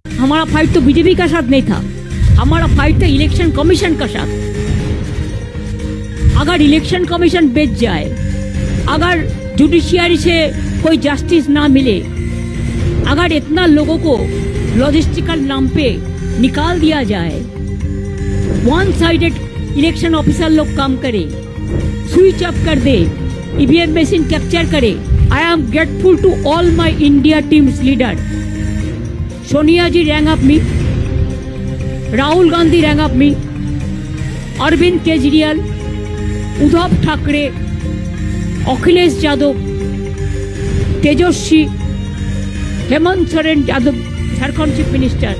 हमारा फाइट तो बीजेपी का साथ नहीं था, हमारा फाइट था इलेक्शन कमीशन का साथ। अगर इलेक्शन कमीशन बेच जाए, अगर जुडिशियरी से कोई जस्टिस ना मिले, अगर इतना लोगों को लॉजिस्टिकल नाम पे निकाल दिया जाए, वन साइडेड इलेक्शन ऑफिसर लोग काम करे, स्विच ऑफ कर दे, ईवीएम मशीन कैप्चर करे। I am grateful to all my India teams leader. Sonia ji rang up me, Rahul Gandhi rang up me, Arvind Kejriwal, Uddhav Thackeray, Akhilesh Yadav, Tejaswi, Hemant Soren Yadav, Jharkhand Chief Minister,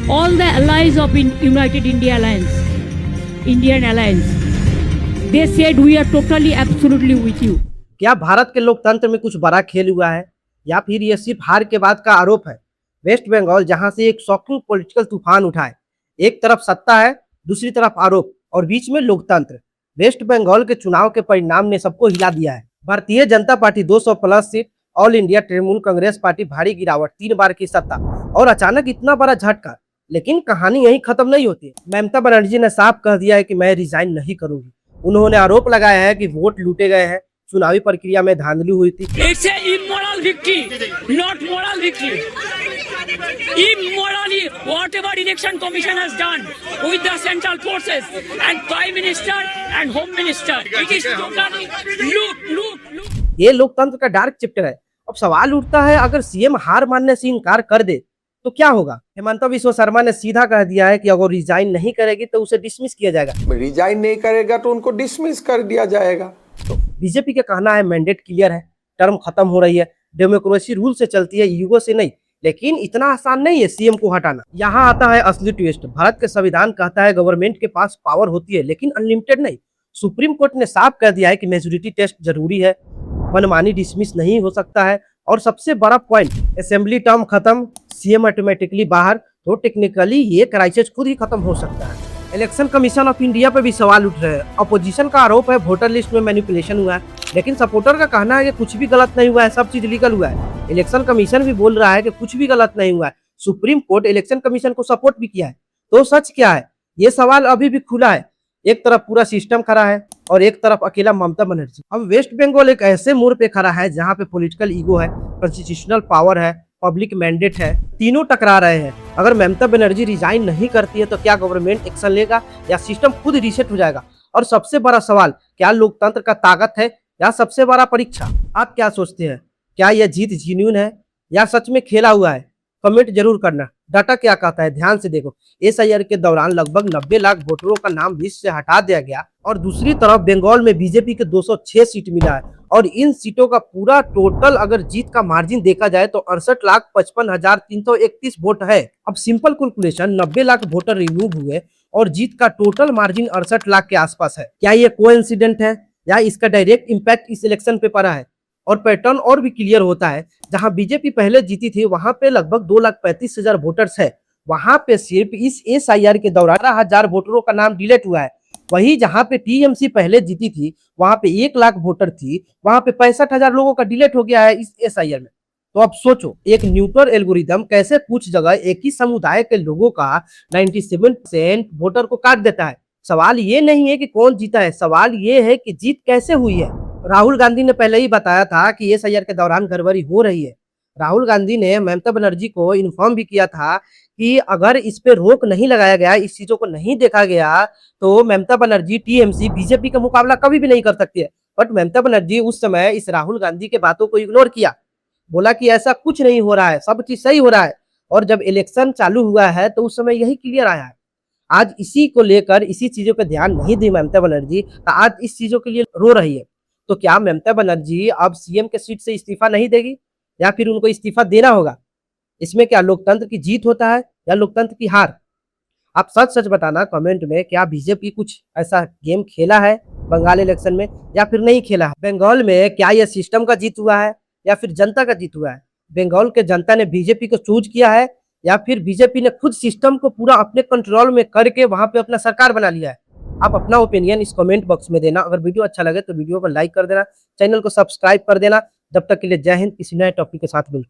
all the allies of United India Alliance, Indian Alliance, they said we are totally absolutely with you. क्या भारत के लोकतंत्र में कुछ बड़ा खेल हुआ है या फिर यह सिर्फ हार के बाद का आरोप है? वेस्ट बंगाल जहां से एक शॉकिंग पॉलिटिकल तूफान उठा है, एक तरफ सत्ता है, दूसरी तरफ आरोप और बीच में लोकतंत्र। वेस्ट बंगाल के चुनाव के परिणाम ने सबको हिला दिया है। Bharatiya Janata party 200 plus seat, all India Trinamool Congress party भारी गिरावट, 3 बार की सत्ता और अचानक इतना बड़ा झटका। लेकिन कहानी यही खत्म नहीं होती। ममता बनर्जी ने साफ कह दिया है कि मैं रिजाइन नहीं करूंगी। उन्होंने आरोप लगाया है कि वोट लूटे गए हैं, चुनावी प्रक्रिया में धांधली हुई थी। It's an immoral victory, not moral victory. Immorally, whatever election commission has done with the central forces and prime minister and home minister, it is totally look. ये लोकतंत्र का डार्क चैप्टर है। अब सवाल उठता है, अगर सीएम हार मानने से इनकार कर दे तो क्या होगा? हेमंता बिस्वा शर्मा ने सीधा कह दिया है कि अगर रिजाइन नहीं करेगी तो उसे डिसमिस किया जाएगा। रिजाइन नहीं करेगा तो उनको डिसमिस कर दिया जाएगा। तो बीजेपी का कहना है मैंडेट क्लियर है, टर्म खत्म हो रही है, डेमोक्रेसी रूल से चलती है, ईगो से नहीं। लेकिन इतना आसान नहीं है सीएम को हटाना। यहाँ आता है असली ट्विस्ट। भारत के संविधान कहता है गवर्नमेंट के पास पावर होती है लेकिन अनलिमिटेड नहीं। सुप्रीम कोर्ट ने साफ कह दिया है कि मेजोरिटी टेस्ट जरूरी है, मनमानी डिसमिस नहीं हो सकता है। और सबसे बड़ा पॉइंट, असेंबली टर्म खत्म, सीएम ऑटोमेटिकली बाहर, तो टेक्निकली ये क्राइसिस खुद ही खत्म हो सकता है। इलेक्शन कमीशन ऑफ इंडिया पे भी सवाल उठ रहे हैं। अपोजिशन का आरोप है वोटर लिस्ट में मैनिपुलेशन हुआ है, लेकिन सपोर्टर का कहना है कि कुछ भी गलत नहीं हुआ है, सब चीज लीगल हुआ है। इलेक्शन कमीशन भी बोल रहा है कि कुछ भी गलत नहीं हुआ है। सुप्रीम कोर्ट इलेक्शन कमीशन को सपोर्ट भी किया है। तो सच क्या है, ये सवाल अभी भी खुला है। एक तरफ पूरा सिस्टम खड़ा है और एक तरफ अकेला ममता बनर्जी। अब वेस्ट बंगाल एक ऐसे मोड़ पे खड़ा है जहाँ पे पॉलिटिकल ईगो है, कॉन्स्टिट्यूशनल पावर है, पब्लिक मैंडेट है, तीनों टकरा रहे हैं। अगर ममता बनर्जी रिजाइन नहीं करती है तो क्या गवर्नमेंट एक्शन लेगा या सिस्टम खुद रीसेट हो जाएगा? और सबसे बड़ा सवाल, क्या लोकतंत्र का ताकत है या सबसे बड़ा परीक्षा? आप क्या सोचते हैं? क्या यह जीत जेन्युइन है या सच में खेला हुआ है? कमेंट जरूर करना। डाटा क्या कहता है ध्यान से देखो। एसआईआर के दौरान लगभग 90 लाख वोटरों का नाम लिस्ट से हटा दिया गया और दूसरी तरफ बंगाल में बीजेपी के 206 सीट मिला है और इन सीटों का पूरा टोटल अगर जीत का मार्जिन देखा जाए तो 68,55,331 वोट है। अब simple calculation, 90 lakh voter remove हुए और जीत का टोटल मार्जिन 68 लाख के आसपास है। क्या ये कोइंसिडेंट है या इसका डायरेक्ट इम्पैक्ट इस इलेक्शन पे पड़ा है? और पैटर्न और भी क्लियर होता है, जहां बीजेपी पहले जीती थी वहां पे लगभग 2,35,000 वोटर्स है, वहां पे सिर्फ इस एसआईआर के दौरान 18,000 वोटरों का नाम डिलीट हुआ है। वही जहां पे टीएमसी पहले जीती थी वहां पे 1 लाख वोटर थी, वहां पे 65,000 लोगों का डिलीट हो गया है इस एसआईआर में। तो अब सोचो, एक न्यूट्रल एल्गोरिदम कैसे कुछ जगह एक ही समुदाय के लोगों का 97% वोटर को काट देता है। सवाल ये नहीं है कि कौन जीता है, सवाल ये है कि जीत कैसे हुई है। राहुल गांधी ने पहले ही बताया था कि एसआईआर के दौरान गड़बड़ी हो रही है। राहुल गांधी ने ममता बनर्जी को इन्फॉर्म भी किया था कि अगर इस पे रोक नहीं लगाया गया, इस चीजों को नहीं देखा गया, तो ममता बनर्जी टीएमसी बीजेपी का मुकाबला कभी भी नहीं कर सकती है। बट ममता बनर्जी उस समय इस राहुल गांधी के बातों को इग्नोर किया, बोला कि ऐसा कुछ नहीं हो रहा है, सब चीज सही हो रहा है। और जब इलेक्शन चालू हुआ है तो उस समय यही क्लियर आया है। आज इसी को लेकर, इसी चीजों पर ध्यान नहीं दी ममता बनर्जी, आज इस चीजों के लिए रो रही है। तो क्या ममता बनर्जी अब सीएम के सीट से इस्तीफा नहीं देगी या फिर उनको इस्तीफा देना होगा? इसमें क्या लोकतंत्र की जीत होता है या लोकतंत्र की हार? आप सच सच बताना कमेंट में। क्या बीजेपी कुछ ऐसा गेम खेला है बंगाल इलेक्शन में या फिर नहीं खेला है? बंगाल में क्या यह सिस्टम का जीत हुआ है या फिर जनता का जीत हुआ है? बंगाल के जनता ने बीजेपी को चूज किया है या फिर बीजेपी ने खुद सिस्टम को पूरा अपने कंट्रोल में करके वहां पे अपना सरकार बना लिया है? आप अपना ओपिनियन इस कमेंट बॉक्स में देना। अगर वीडियो अच्छा लगे तो वीडियो को लाइक कर देना, चैनल को सब्सक्राइब कर देना। जब तक के लिए जय हिंद। किसी नए टॉपिक के साथ मिलते हैं।